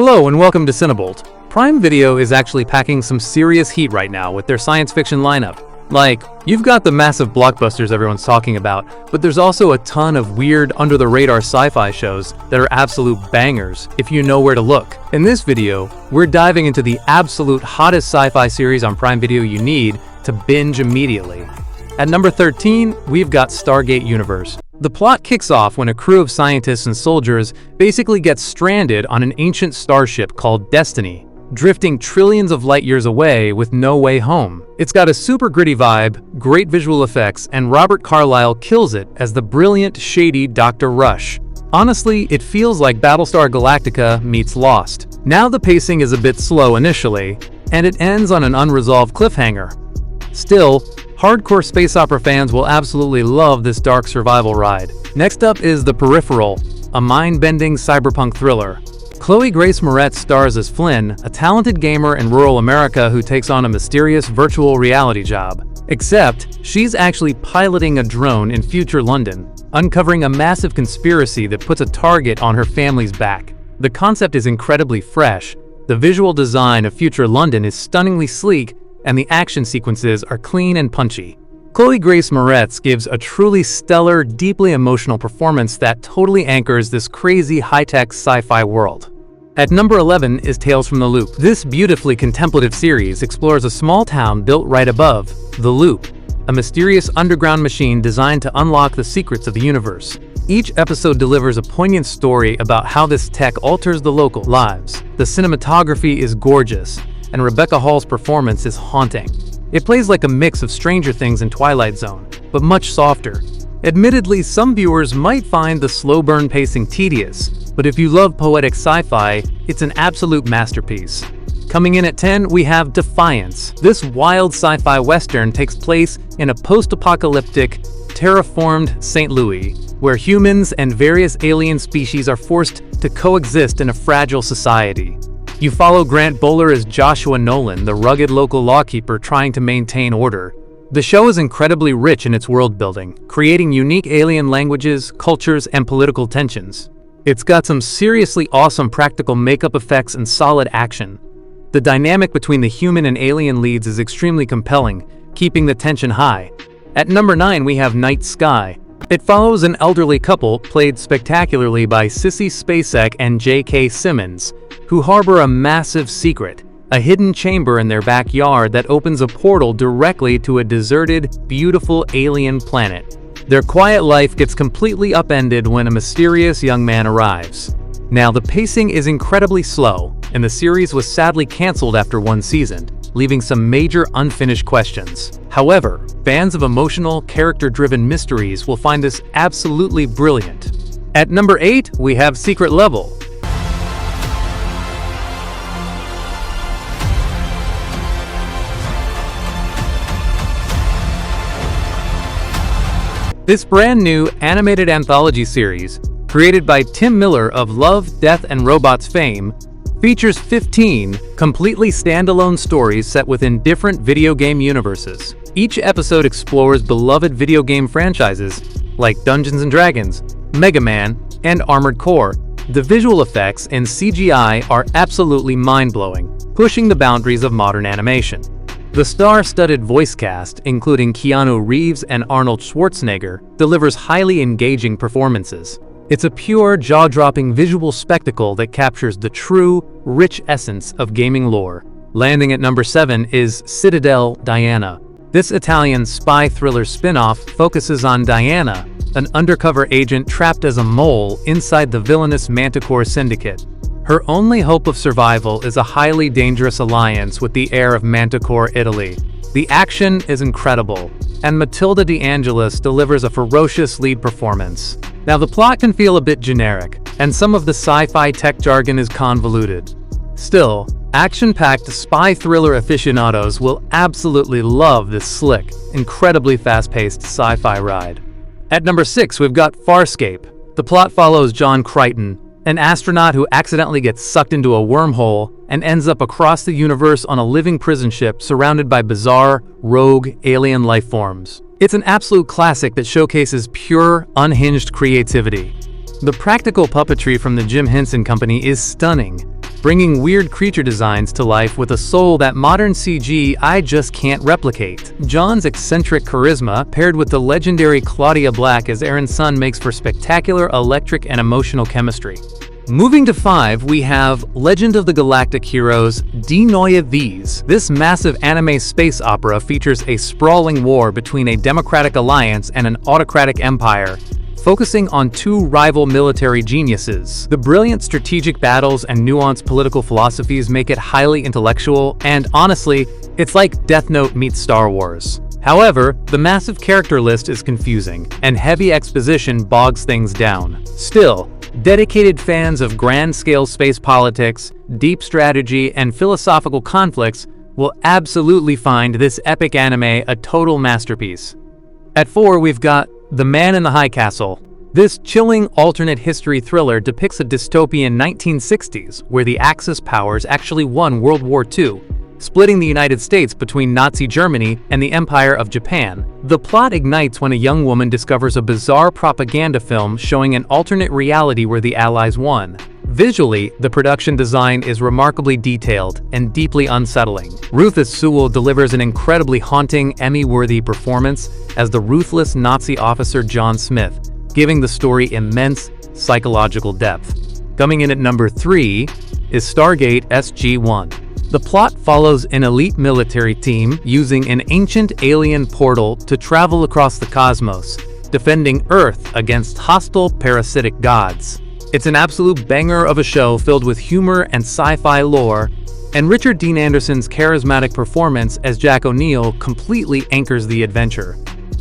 Hello and welcome to Cinebolt. Prime Video is actually packing some serious heat right now with their science fiction lineup. Like, you've got the massive blockbusters everyone's talking about, but there's also a ton of weird, under-the-radar sci-fi shows that are absolute bangers if you know where to look. In this video, we're diving into the absolute hottest sci-fi series on Prime Video you need to binge immediately. At number 13, we've got Stargate Universe. The plot kicks off when a crew of scientists and soldiers basically gets stranded on an ancient starship called Destiny, drifting trillions of light years away with no way home. It's got a super gritty vibe, great visual effects, and Robert Carlyle kills it as the brilliant, shady Dr. Rush. Honestly, it feels like Battlestar Galactica meets Lost. Now the pacing is a bit slow initially, and it ends on an unresolved cliffhanger. Still, hardcore space opera fans will absolutely love this dark survival ride. Next up is The Peripheral, a mind-bending cyberpunk thriller. Chloe Grace Moretz stars as Flynn, a talented gamer in rural America who takes on a mysterious virtual reality job. Except, she's actually piloting a drone in future London, uncovering a massive conspiracy that puts a target on her family's back. The concept is incredibly fresh, the visual design of future London is stunningly sleek, and the action sequences are clean and punchy. Chloe Grace Moretz gives a truly stellar, deeply emotional performance that totally anchors this crazy high-tech sci-fi world. At number 11 is Tales from the Loop. This beautifully contemplative series explores a small town built right above the Loop, a mysterious underground machine designed to unlock the secrets of the universe. Each episode delivers a poignant story about how this tech alters the local lives. The cinematography is gorgeous, and Rebecca Hall's performance is haunting. It plays like a mix of Stranger Things and Twilight Zone, but much softer. Admittedly, some viewers might find the slow burn pacing tedious, but if you love poetic sci-fi, it's an absolute masterpiece. Coming in at 10, we have Defiance. This wild sci-fi western takes place in a post-apocalyptic, terraformed St. Louis, where humans and various alien species are forced to coexist in a fragile society. You follow Grant Bowler as Joshua Nolan, the rugged local lawkeeper trying to maintain order. The show is incredibly rich in its world building, creating unique alien languages, cultures, and political tensions. It's got some seriously awesome practical makeup effects and solid action. The dynamic between the human and alien leads is extremely compelling, keeping the tension high. At number 9, we have Night Sky. It follows an elderly couple, played spectacularly by Sissy Spacek and J.K. Simmons, who harbor a massive secret, a hidden chamber in their backyard that opens a portal directly to a deserted, beautiful alien planet. Their quiet life gets completely upended when a mysterious young man arrives. Now, the pacing is incredibly slow, and the series was sadly canceled after one season, leaving some major unfinished questions. However, fans of emotional, character-driven mysteries will find this absolutely brilliant. At number 8, we have Secret Level. This brand new animated anthology series, created by Tim Miller of Love, Death, and Robots fame, features 15 completely standalone stories set within different video game universes. Each episode explores beloved video game franchises like Dungeons & Dragons, Mega Man, and Armored Core. The visual effects and CGI are absolutely mind-blowing, pushing the boundaries of modern animation. The star-studded voice cast, including Keanu Reeves and Arnold Schwarzenegger, delivers highly engaging performances. It's a pure, jaw-dropping visual spectacle that captures the true, rich essence of gaming lore. Landing at number 7 is Citadel Diana. This Italian spy thriller spin-off focuses on Diana, an undercover agent trapped as a mole inside the villainous Manticore Syndicate. Her only hope of survival is a highly dangerous alliance with the heir of Manticore Italy. The action is incredible, and Matilda De Angelis delivers a ferocious lead performance. Now, the plot can feel a bit generic, and some of the sci-fi tech jargon is convoluted. Still, action-packed spy thriller aficionados will absolutely love this slick, incredibly fast-paced sci-fi ride. At number 6, we've got Farscape. The plot follows John Crichton, an astronaut who accidentally gets sucked into a wormhole and ends up across the universe on a living prison ship surrounded by bizarre, rogue, alien life forms. It's an absolute classic that showcases pure, unhinged creativity. The practical puppetry from the Jim Henson Company is stunning, bringing weird creature designs to life with a soul that modern CGI just can't replicate. John's eccentric charisma, paired with the legendary Claudia Black as Aaron's son, makes for spectacular electric and emotional chemistry. Moving to 5, we have Legend of the Galactic heroes Neue. This massive anime space opera features a sprawling war between a democratic alliance and an autocratic empire, focusing on two rival military geniuses. The brilliant strategic battles and nuanced political philosophies make it highly intellectual, and honestly, it's like Death Note meets Star Wars. However, the massive character list is confusing, and heavy exposition bogs things down. Still, dedicated fans of grand-scale space politics, deep strategy, and philosophical conflicts will absolutely find this epic anime a total masterpiece. At 4, we've got The Man in the High Castle. This chilling alternate history thriller depicts a dystopian 1960s where the Axis powers actually won World War II, splitting the United States between Nazi Germany and the Empire of Japan. The plot ignites when a young woman discovers a bizarre propaganda film showing an alternate reality where the Allies won. Visually, the production design is remarkably detailed and deeply unsettling. Rufus Sewell delivers an incredibly haunting, Emmy-worthy performance as the ruthless Nazi officer John Smith, giving the story immense psychological depth. Coming in at number 3 is Stargate SG-1. The plot follows an elite military team using an ancient alien portal to travel across the cosmos, defending Earth against hostile parasitic gods. It's an absolute banger of a show filled with humor and sci-fi lore, and Richard Dean Anderson's charismatic performance as Jack O'Neill completely anchors the adventure.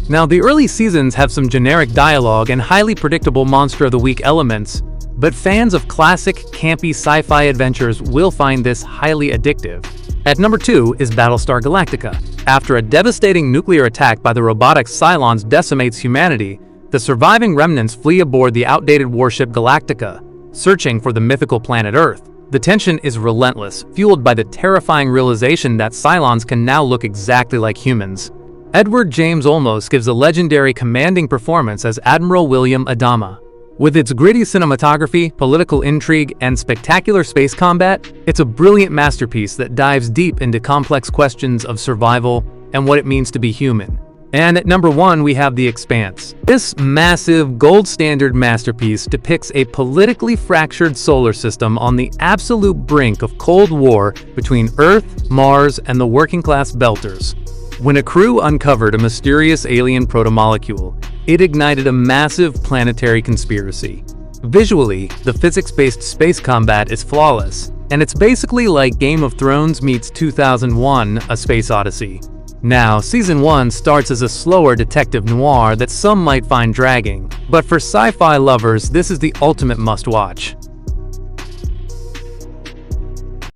Now, the early seasons have some generic dialogue and highly predictable Monster of the Week elements, but fans of classic, campy sci-fi adventures will find this highly addictive. At number 2 is Battlestar Galactica. After a devastating nuclear attack by the robotic Cylons decimates humanity, the surviving remnants flee aboard the outdated warship Galactica, searching for the mythical planet Earth. The tension is relentless, fueled by the terrifying realization that Cylons can now look exactly like humans. Edward James Olmos gives a legendary commanding performance as Admiral William Adama. With its gritty cinematography, political intrigue, and spectacular space combat, it's a brilliant masterpiece that dives deep into complex questions of survival and what it means to be human. And at number 1, we have The Expanse. This massive, gold standard masterpiece depicts a politically fractured solar system on the absolute brink of Cold War between Earth, Mars, and the working-class Belters. When a crew uncovered a mysterious alien protomolecule, it ignited a massive planetary conspiracy. Visually, the physics-based space combat is flawless, and it's basically like Game of Thrones meets 2001: A Space Odyssey. Now, Season 1 starts as a slower detective noir that some might find dragging, but for sci-fi lovers, this is the ultimate must-watch.